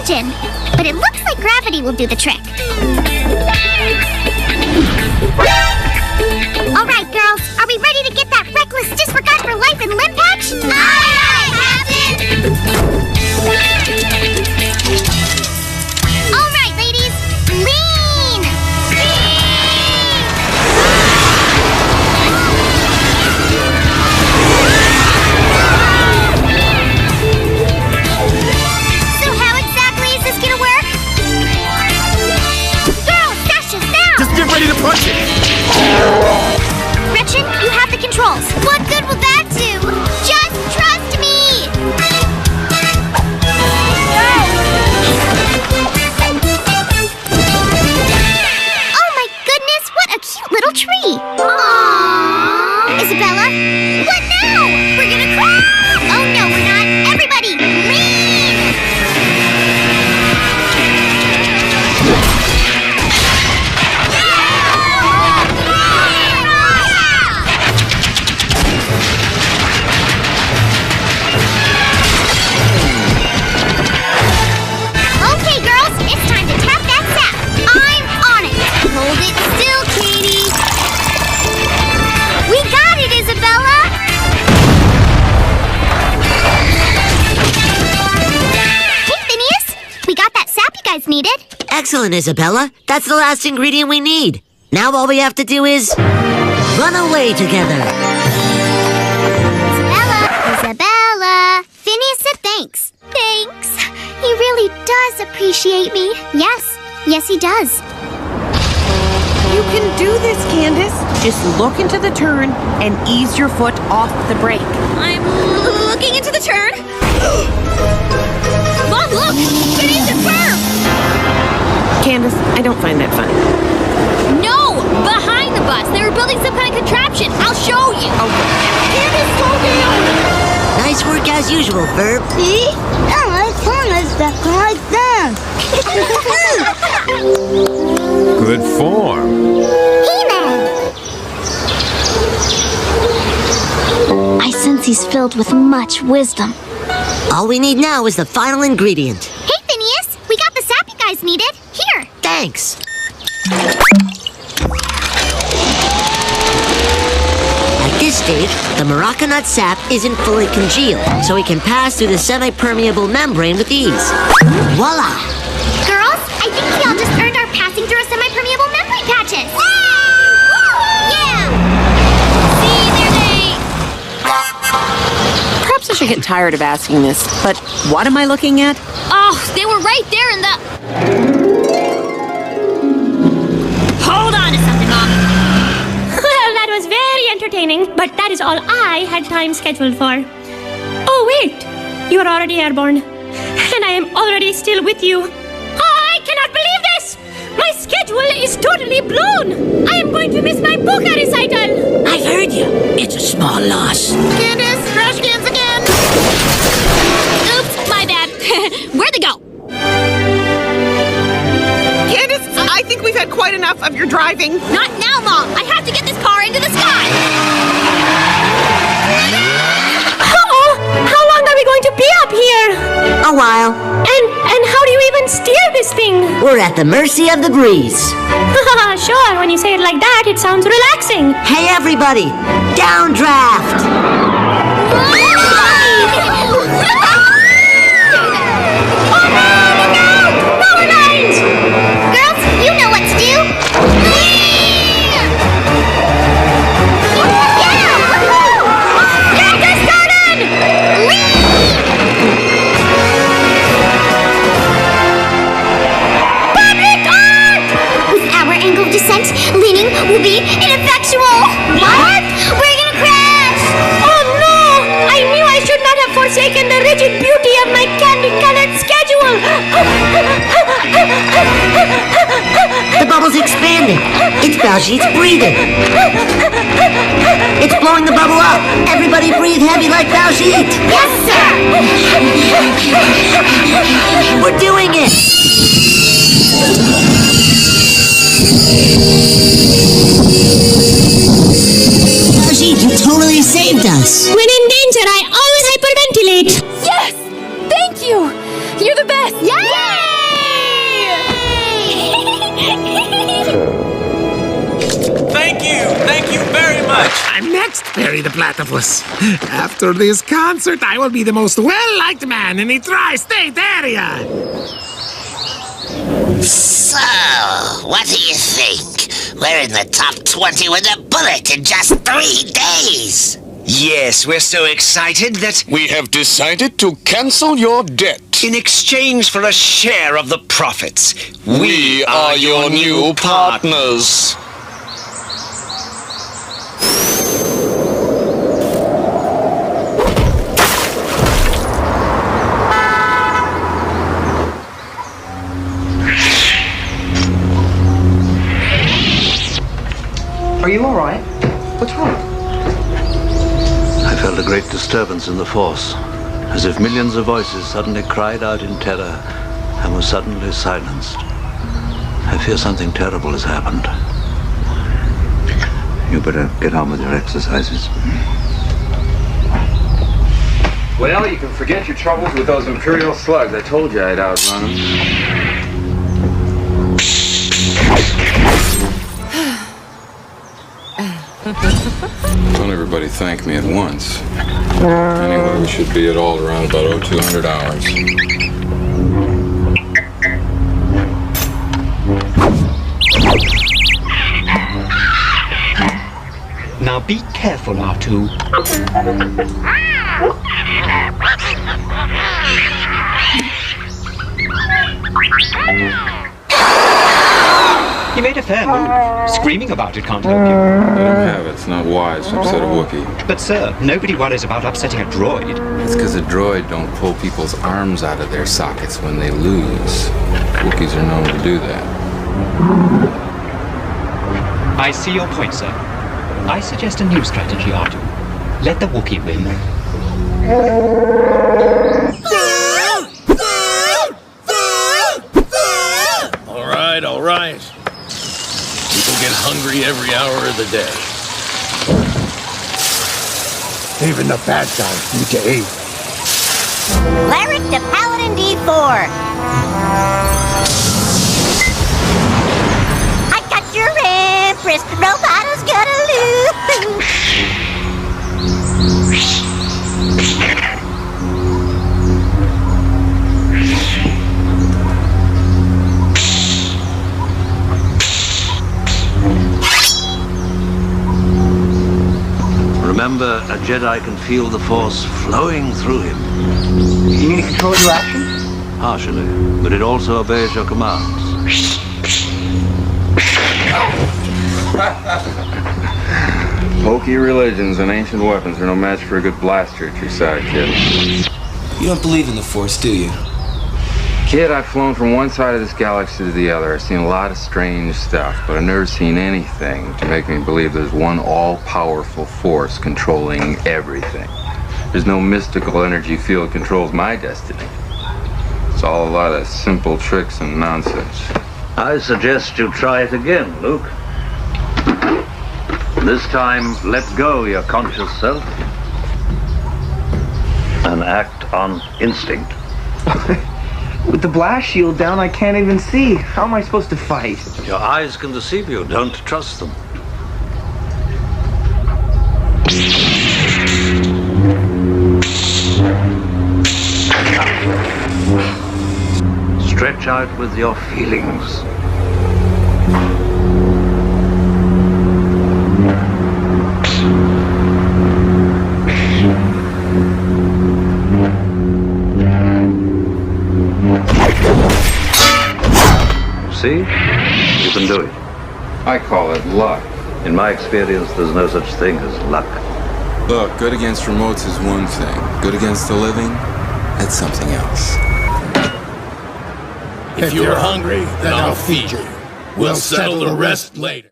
engine. But it looks like gravity will do the trick. All right, girls. Are we ready to get that reckless disregard for life and limb patch? Aye, aye, Captain! All right, ladies. Lean! So how exactly is this gonna work? Girls, that's just now! Just get ready to punch it! Gretchen, you have the controls. What good will that do? Just trust me! Oh my goodness, what a cute little tree! Aww. Isabella, what now? We're gonna crash! Oh no, we're not. Everybody, lean! Okay, girls, it's time to tap that sap. I'm on it. Hold it still, Katie. We got it, Isabella. Hey, Phineas. We got that sap you guys needed. Excellent, Isabella. That's the last ingredient we need. Now all we have to do is run away together. Isabella. Phineas said thanks. Thanks. He really does appreciate me. Yes, he does. You can do this, Candace. Just look into the turn and ease your foot off the brake. I'm looking into the turn. Mom, look! Phineas and Ferb! Candace, I don't find that funny. No! Behind the bus. They were building some kind of contraption. I'll show you. Okay. Candace, slow down! Nice work as usual, Ferb. See? Now my phone is back like that. Good form. He-Man! I sense he's filled with much wisdom. All we need now is the final ingredient. Hey, Phineas! We got the sap you guys needed. Here! Thanks. At this stage, the Maraca nut sap isn't fully congealed, so we can pass through the semi-permeable membrane with ease. Voila! Girls, I think we all just earned our passing through a semi-permeable membrane patches. Yeah! See, there they... Perhaps I should get tired of asking this, but what am I looking at? Oh, they were right there in the... Hold on to something, Mom. Well, that was very entertaining, but that is all I had time scheduled for. Oh, wait! You are already airborne. And I am already still with you. I cannot believe this! My schedule is totally blown! I am going to miss my polka recital! I heard you. It's a small loss. Candace, trash cans again! Oops, my bad. Where'd they go? Candace, I think we've had quite enough of your driving. Not now, Mom. I have to get this car into the sky. Uh-oh! How long are we going to be up here? A while. And how do you even steer this thing? We're at the mercy of the breeze. Sure, when you say it like that, it sounds relaxing. Hey, everybody! Downdraft! Power lines! Girls, you know what to do! Get us started! Perfect art! With our angle of descent, leaning will be ineffectual! What? We're gonna crash! Oh no! I knew I should not have forsaken the rigid beauty of my candy-colored schedule! The bubble's expanding. It's Baljeet's breathing. It's blowing the bubble up. Everybody breathe heavy like Baljeet. Yes, sir! We're doing it. Baljeet, you totally saved us. When in danger, I always hyperventilate. Yes! Thank you! You're the best! Yay! next, Perry the Platypus. After this concert, I will be the most well-liked man in the tri-state area. So, what do you think? We're in the top 20 with a bullet in just 3 days. Yes, we're so excited that We have decided to cancel your debt. in exchange for a share of the profits, We are your new partners. Are you all right? What's wrong? I felt a great disturbance in the force, as if millions of voices suddenly cried out in terror and were suddenly silenced. I fear something terrible has happened. You better get on with your exercises. Well, you can forget your troubles with those Imperial slugs. I told you I'd outrun them. Don't everybody thank me at once. Anyway, we should be at all around about 0200 hours. Now be careful, R2. You made a fair move. Screaming about it can't help you. Let him have it. It's not wise to upset a Wookiee. But sir, nobody worries about upsetting a droid. It's because a droid don't pull people's arms out of their sockets when they lose. Wookiees are known to do that. I see your point, sir. I suggest a new strategy, R2. Let the Wookiee win. All right. People get hungry every hour of the day. Even the bad guys need to eat. Cleric to Paladin D4. I got your Empress. Nobody's gonna lose. Remember, a Jedi can feel the Force flowing through him. You need to control your actions? Partially, but it also obeys your commands. Pokey religions and ancient weapons are no match for a good blaster at your side, kid. You don't believe in the Force, do you? Kid, I've flown from one side of this galaxy to the other. I've seen a lot of strange stuff, but I've never seen anything to make me believe there's one all-powerful force controlling everything. There's no mystical energy field controls my destiny. It's all a lot of simple tricks and nonsense. I suggest you try it again, Luke. This time, let go your conscious self and act on instinct. With the blast shield down, I can't even see. How am I supposed to fight? Your eyes can deceive you. Don't trust them. Stretch out with your feelings. See? You can do it. I call it luck. In my experience, there's no such thing as luck. Look, good against remotes is one thing. Good against the living, that's something else. If you're hungry, then I'll feed you. We'll settle the rest later.